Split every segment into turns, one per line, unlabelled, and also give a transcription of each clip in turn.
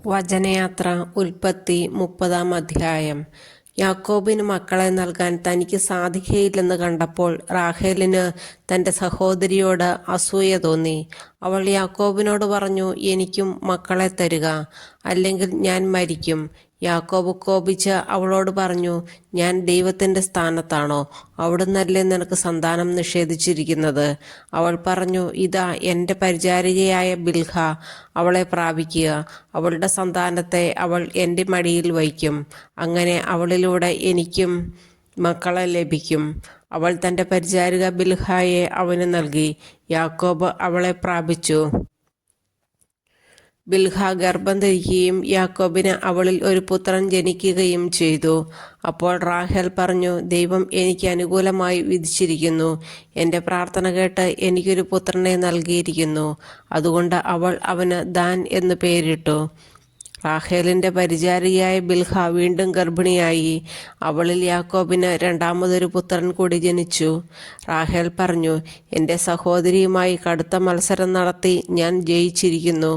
വചനയാത്ര ഉൽപ്പത്തി 30-ാം അധ്യായം. യാക്കോബിന് മക്കളെ നൽകാൻ തനിക്ക് സാധിക്കയില്ലെന്ന് കണ്ടപ്പോൾ റാഹേലിന് തൻ്റെ സഹോദരിയോട് അസൂയ തോന്നി. അവൾ യാക്കോബിനോട് പറഞ്ഞു, എനിക്കും മക്കളെ തരിക, അല്ലെങ്കിൽ ഞാൻ മരിക്കും. യാക്കോബ് കോപിച്ച് അവളോട് പറഞ്ഞു, ഞാൻ ദൈവത്തിൻ്റെ സ്ഥാനത്താണോ? അവിടുന്നല്ലേ നിനക്ക് സന്താനം നിഷേധിച്ചിരിക്കുന്നത്? അവൾ പറഞ്ഞു, ഇതാ എൻ്റെ പരിചാരികയായ ബിൽഹ, അവളെ പ്രാപിക്കുക. അവളുടെ സന്താനത്തെ അവൾ എൻ്റെ മടിയിൽ വയ്ക്കും. അങ്ങനെ അവളിലൂടെ എനിക്കും മക്കളെ ലഭിക്കും. അവൾ തൻ്റെ പരിചാരിക ബിൽഹായെ അവന് നൽകി. യാക്കോബ് അവളെ പ്രാപിച്ചു. ബിൽഹ ഗർഭം ധരിക്കുകയും യാക്കോബിന് അവളിൽ ഒരു പുത്രൻ ജനിക്കുകയും ചെയ്തു. അപ്പോൾ റാഹേൽ പറഞ്ഞു, ദൈവം എനിക്ക് അനുകൂലമായി വിധിച്ചിരിക്കുന്നു. എൻ്റെ പ്രാർത്ഥന കേട്ട് എനിക്കൊരു പുത്രനെ നൽകിയിരിക്കുന്നു. അതുകൊണ്ട് അവൾ അവന് ദാൻ എന്ന് പേരിട്ടു. റാഹേലിൻ്റെ പരിചാരികയായ ബിൽഹ വീണ്ടും ഗർഭിണിയായി. അവളിൽ യാക്കോബിന് രണ്ടാമതൊരു പുത്രൻ കൂടി ജനിച്ചു. റാഹേൽ പറഞ്ഞു, എൻ്റെ സഹോദരിയുമായി കടുത്ത മത്സരം നടത്തി ഞാൻ ജയിച്ചിരിക്കുന്നു.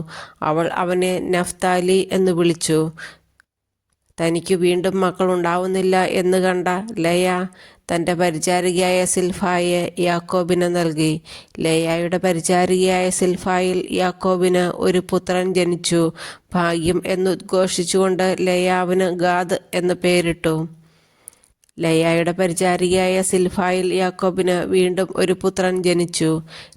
അവൾ അവനെ നഫ്താലി എന്ന് വിളിച്ചു. തനിക്ക് വീണ്ടും മക്കളുണ്ടാവുന്നില്ല എന്ന് കണ്ട ലയ തൻ്റെ പരിചാരികയായ സിൽഫായെ യാക്കോബിന് നൽകി. ലേയായുടെ പരിചാരികയായ സിൽഫായിൽ യാക്കോബിന് ഒരു പുത്രൻ ജനിച്ചു. ഭാഗ്യം എന്നുദ്ഘോഷിച്ചുകൊണ്ട് ലേയാവിന് ഗാദ് എന്ന് പേരിട്ടു. ലേയായുടെ പരിചാരികയായ സിൽഫായിൽ യാക്കോബിന് വീണ്ടും ഒരു പുത്രൻ ജനിച്ചു.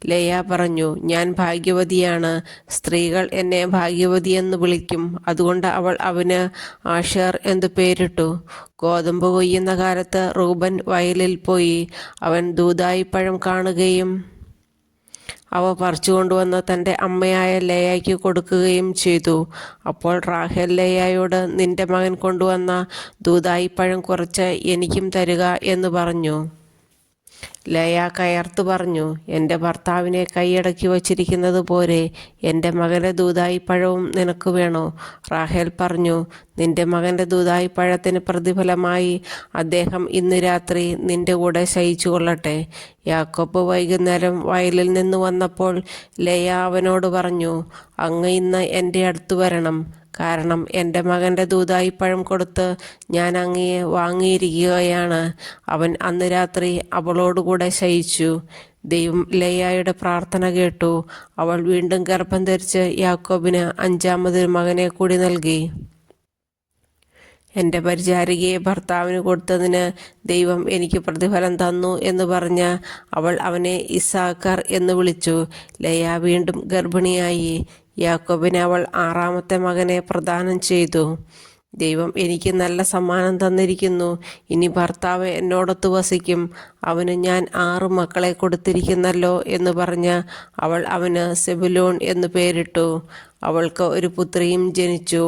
ലേയ പറഞ്ഞു, ഞാൻ ഭാഗ്യവതിയാണ്, സ്ത്രീകൾ എന്നെ ഭാഗ്യവതിയെന്ന് വിളിക്കും. അതുകൊണ്ട് അവൾ അവന് ആഷേർ എന്ന് പേരിട്ടു. ഗോതമ്പ് കൊയ്യുന്ന കാലത്ത് റൂബൻ വയലിൽ പോയി. അവൻ ദൂദായിപ്പഴം കാണുകയും അവ പറിച്ചുകൊണ്ടുവന്ന് തൻ്റെ അമ്മയായ ലേയായ്ക്ക് കൊടുക്കുകയും ചെയ്തു. അപ്പോൾ റാഹേൽ ലേയായോട്, നിന്റെ മകൻ കൊണ്ടുവന്ന ദൂദായിപ്പഴം കുറച്ച് എനിക്കും തരിക എന്ന് പറഞ്ഞു. ലയ കയർത്തു പറഞ്ഞു, എൻ്റെ ഭർത്താവിനെ കൈയടക്കി വച്ചിരിക്കുന്നത് പോലെ എൻ്റെ മകൻ്റെ ദൂദായിപ്പഴവും നിനക്ക് വേണോ? റാഹേൽ പറഞ്ഞു, നിന്റെ മകൻ്റെ ദൂദായിപ്പഴത്തിന് പ്രതിഫലമായി അദ്ദേഹം ഇന്ന് രാത്രി നിന്റെ കൂടെ ശയിച്ചു കൊള്ളട്ടെ. യാക്കോബ് വൈകുന്നേരം വയലിൽ നിന്ന് വന്നപ്പോൾ ലയ അവനോട് പറഞ്ഞു, അങ്ങ് ഇന്ന് എൻ്റെ അടുത്ത് വരണം, കാരണം എൻ്റെ മകൻ്റെ ദൂദായിപ്പഴം കൊടുത്ത് ഞാൻ അങ്ങയെ വാങ്ങിയിരിക്കുകയാണ്. അവൻ അന്ന് രാത്രി അവളോടുകൂടെ ശയിച്ചു. ദൈവം ലേയായുടെ പ്രാർത്ഥന കേട്ടു. അവൾ വീണ്ടും ഗർഭം ധരിച്ച് യാക്കോബിന് 5-മതൊരു മകനെ കൂടി നൽകി. എൻ്റെ പരിചാരികയെ ഭർത്താവിന് കൊടുത്തതിന് ദൈവം എനിക്ക് പ്രതിഫലം തന്നു എന്ന് പറഞ്ഞ് അവൾ അവനെ ഇസ്സാഖർ എന്ന് വിളിച്ചു. ലയ വീണ്ടും ഗർഭിണിയായി. യാക്കോബിന് അവൾ 6-മത്തെ മകനെ പ്രദാനം ചെയ്തു. ദൈവം എനിക്ക് നല്ല സമ്മാനം തന്നിരിക്കുന്നു. ഇനി ഭർത്താവ് എന്നോടൊത്ത് വസിക്കും. അവന് ഞാൻ 6 മക്കളെ കൊടുത്തിരിക്കുന്നല്ലോ എന്ന് പറഞ്ഞ് അവൾ അവന് സെബുലോൺ എന്ന് പേരിട്ടു. അവൾക്ക് ഒരു പുത്രിയും ജനിച്ചു.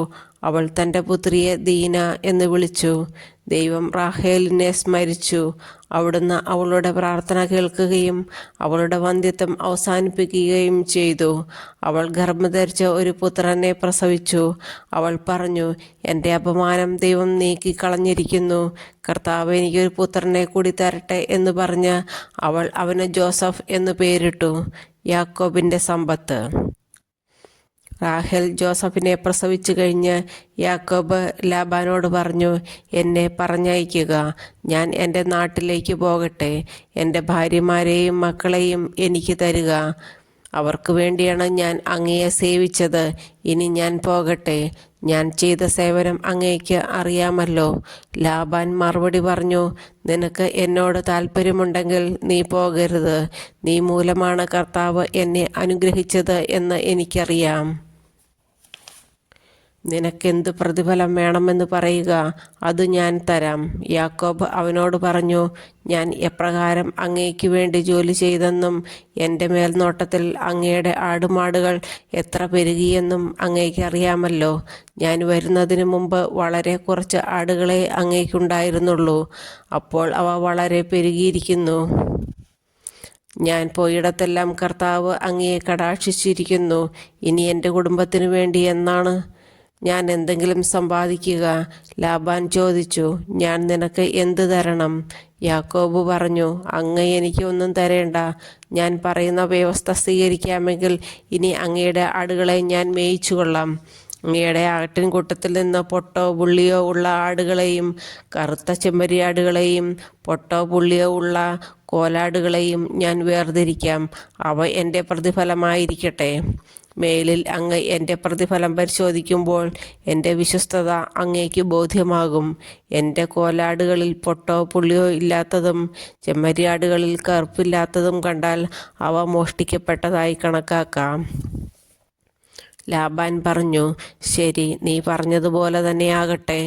അവൾ തൻ്റെ പുത്രിയെ ദീന എന്ന് വിളിച്ചു. ദൈവം റാഹേലിനെ സ്മരിച്ചു. അവിടുന്ന് അവളുടെ പ്രാർത്ഥന കേൾക്കുകയും അവളുടെ വന്ധ്യത്വം അവസാനിപ്പിക്കുകയും ചെയ്തു. അവൾ ഗർഭം ധരിച്ച ഒരു പുത്രനെ പ്രസവിച്ചു. അവൾ പറഞ്ഞു, എൻ്റെ അപമാനം ദൈവം നീക്കിക്കളഞ്ഞിരിക്കുന്നു. കർത്താവ് എനിക്കൊരു പുത്രനെ കൂടി തരട്ടെ എന്ന് പറഞ്ഞ് അവൾ അവന് ജോസഫ് എന്ന് പേരിട്ടു. യാക്കോബിൻ്റെ സമ്പത്ത്. റാഹേൽ ജോസഫിനെ പ്രസവിച്ചു കഴിഞ്ഞ് യാക്കോബ് ലാബാനോട് പറഞ്ഞു, എന്നെ പറഞ്ഞയക്കുക, ഞാൻ എൻ്റെ നാട്ടിലേക്ക് പോകട്ടെ. എൻ്റെ ഭാര്യമാരെയും മക്കളെയും എനിക്ക് തരിക. അവർക്ക് വേണ്ടിയാണ് ഞാൻ അങ്ങയെ സേവിച്ചത്. ഇനി ഞാൻ പോകട്ടെ. ഞാൻ ചെയ്ത സേവനം അങ്ങേക്ക് അറിയാമല്ലോ. ലാബാൻ മറുപടി പറഞ്ഞു, നിനക്ക് എന്നോട് താല്പര്യമുണ്ടെങ്കിൽ നീ പോകരുത്. നീ മൂലമാണ് കർത്താവ് എന്നെ അനുഗ്രഹിച്ചത് എന്ന് എനിക്കറിയാം. നിനക്കെന്ത് പ്രതിഫലം വേണമെന്ന് പറയുക, അത് ഞാൻ തരാം. യാക്കോബ് അവനോട് പറഞ്ഞു, ഞാൻ എപ്രകാരം അങ്ങേക്ക് വേണ്ടി ജോലി ചെയ്തെന്നും എൻ്റെ മേൽനോട്ടത്തിൽ അങ്ങയുടെ ആടുമാടുകൾ എത്ര പെരുകിയെന്നും അങ്ങേക്ക് അറിയാമല്ലോ. ഞാൻ വരുന്നതിന് മുമ്പ് വളരെ കുറച്ച് ആടുകളെ അങ്ങേക്കുണ്ടായിരുന്നുള്ളൂ. അപ്പോൾ അവ വളരെ പെരുകിയിരിക്കുന്നു. ഞാൻ പോയിടത്തെല്ലാം കർത്താവ് അങ്ങയെ കടാക്ഷിച്ചിരിക്കുന്നു. ഇനി എൻ്റെ കുടുംബത്തിനു വേണ്ടി എന്നാണ് ഞാൻ എന്തെങ്കിലും സമ്പാദിക്കുക? ലാബാൻ ചോദിച്ചു, ഞാൻ നിനക്ക് എന്ത് തരണം? യാക്കോബ് പറഞ്ഞു, അങ്ങ് എനിക്ക് ഒന്നും തരേണ്ട. ഞാൻ പറയുന്ന വ്യവസ്ഥ സ്വീകരിക്കാമെങ്കിൽ ഇനി അങ്ങയുടെ ആടുകളെ ഞാൻ മേയിച്ചു കൊള്ളാം. അങ്ങയുടെ ആട്ടിൻകൂട്ടത്തിൽ നിന്ന് പൊട്ടോ പുള്ളിയോ ഉള്ള ആടുകളെയും കറുത്ത ചെമ്മരിയാടുകളെയും പൊട്ടോ പുള്ളിയോ ഉള്ള കോലാടുകളെയും ഞാൻ വേർതിരിക്കാം. അവ എൻ്റെ പ്രതിഫലമായിരിക്കട്ടെ. മേലിൽ അങ്ങ് എൻ്റെ പ്രതിഫലം പരിശോധിക്കുമ്പോൾ എൻ്റെ വിശ്വസ്തത അങ്ങേക്ക് ബോധ്യമാകും. എൻ്റെ കോലാടുകളിൽ പൊട്ടോ പുള്ളിയോ ഇല്ലാത്തതും ചെമ്മരിയാടുകളിൽ കറുപ്പില്ലാത്തതും കണ്ടാൽ അവ മോഷ്ടിക്കപ്പെട്ടതായി കണക്കാക്കാം. ലാബാൻ പറഞ്ഞു, ശരി, നീ പറഞ്ഞതുപോലെ തന്നെയാകട്ടെ.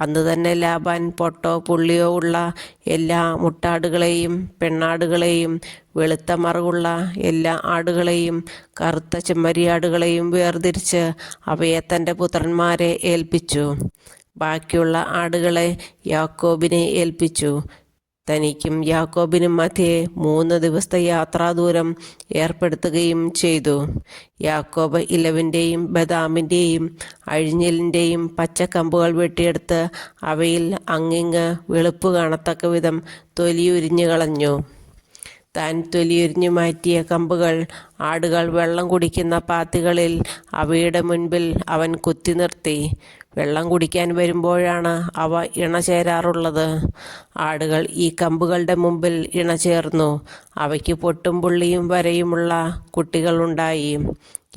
അന്ന് തന്നെ ലാബാൻ പൊട്ടോ പുള്ളിയോ ഉള്ള എല്ലാ മുട്ടാടുകളെയും പെണ്ണാടുകളെയും വെളുത്ത മറുകുള്ള എല്ലാ ആടുകളെയും കറുത്ത ചെമ്മരിയാടുകളെയും വേർതിരിച്ച് അവയെ തൻ്റെ പുത്രന്മാരെ ഏൽപ്പിച്ചു. ബാക്കിയുള്ള ആടുകളെ യാക്കോബിനെ ഏൽപ്പിച്ചു. തനിക്കും യാക്കോബിനും മധ്യേ 3 ദിവസത്തെ യാത്രാദൂരം ഏർപ്പെടുത്തുകയും ചെയ്തു. യാക്കോബ് ഇലവിൻ്റെയും ബദാമിൻ്റെയും അഴിഞ്ഞലിൻ്റെയും പച്ചക്കമ്പുകൾ വെട്ടിയെടുത്ത് അവയിൽ അങ്ങിങ്ങ് വെളുപ്പ് കാണത്തക്ക വിധം തൊലിയുരിഞ്ഞു കളഞ്ഞു. താൻ തൊലിയുരിഞ്ഞു മാറ്റിയ കമ്പുകൾ ആടുകൾ വെള്ളം കുടിക്കുന്ന പാത്തികളിൽ അവയുടെ മുൻപിൽ അവൻ കുത്തി നിർത്തി. വെള്ളം കുടിക്കാൻ വരുമ്പോഴാണ് അവ ഇണചേരാറുള്ളത്. ആടുകൾ ഈ കമ്പുകളുടെ മുമ്പിൽ ഇണചേർന്നു. അവയ്ക്ക് പൊട്ടും പുള്ളിയും വരയുമുള്ള കുട്ടികളുണ്ടായി.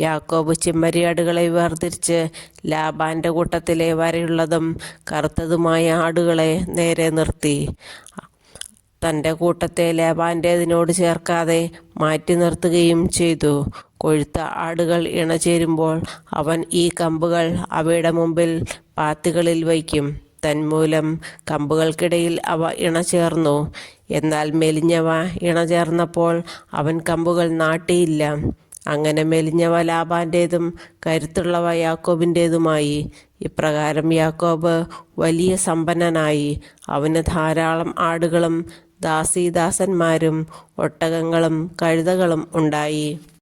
യാക്കോബ് ചെമ്മരിയാടുകളെ വേർതിരിച്ച് ലാബാൻ്റെ കൂട്ടത്തിലെ വരയുള്ളതും കറുത്തതുമായ ആടുകളെ നേരെ നിർത്തി. തൻ്റെ കൂട്ടത്തെ ലാബാൻ്റേതിനോട് ചേർക്കാതെ മാറ്റി നിർത്തുകയും ചെയ്തു. കൊഴുത്ത ആടുകൾ ഇണചേരുമ്പോൾ അവൻ ഈ കമ്പുകൾ അവയുടെ മുമ്പിൽ പാത്തികളിൽ വയ്ക്കും. തന്മൂലം കമ്പുകൾക്കിടയിൽ അവ ഇണചേർന്നു. എന്നാൽ മെലിഞ്ഞവ ഇണചേർന്നപ്പോൾ അവൻ കമ്പുകൾ നാട്ടിയില്ല. അങ്ങനെ മെലിഞ്ഞവ ലാബാൻ്റേതും കരുത്തുള്ളവ യാക്കോബിൻ്റേതുമായി. ഇപ്രകാരം യാക്കോബ് വലിയ സമ്പന്നനായി. അവന് ധാരാളം ആടുകളും ദാസീദാസന്മാരും ഒട്ടകങ്ങളും കഴുതകളും ഉണ്ടായി.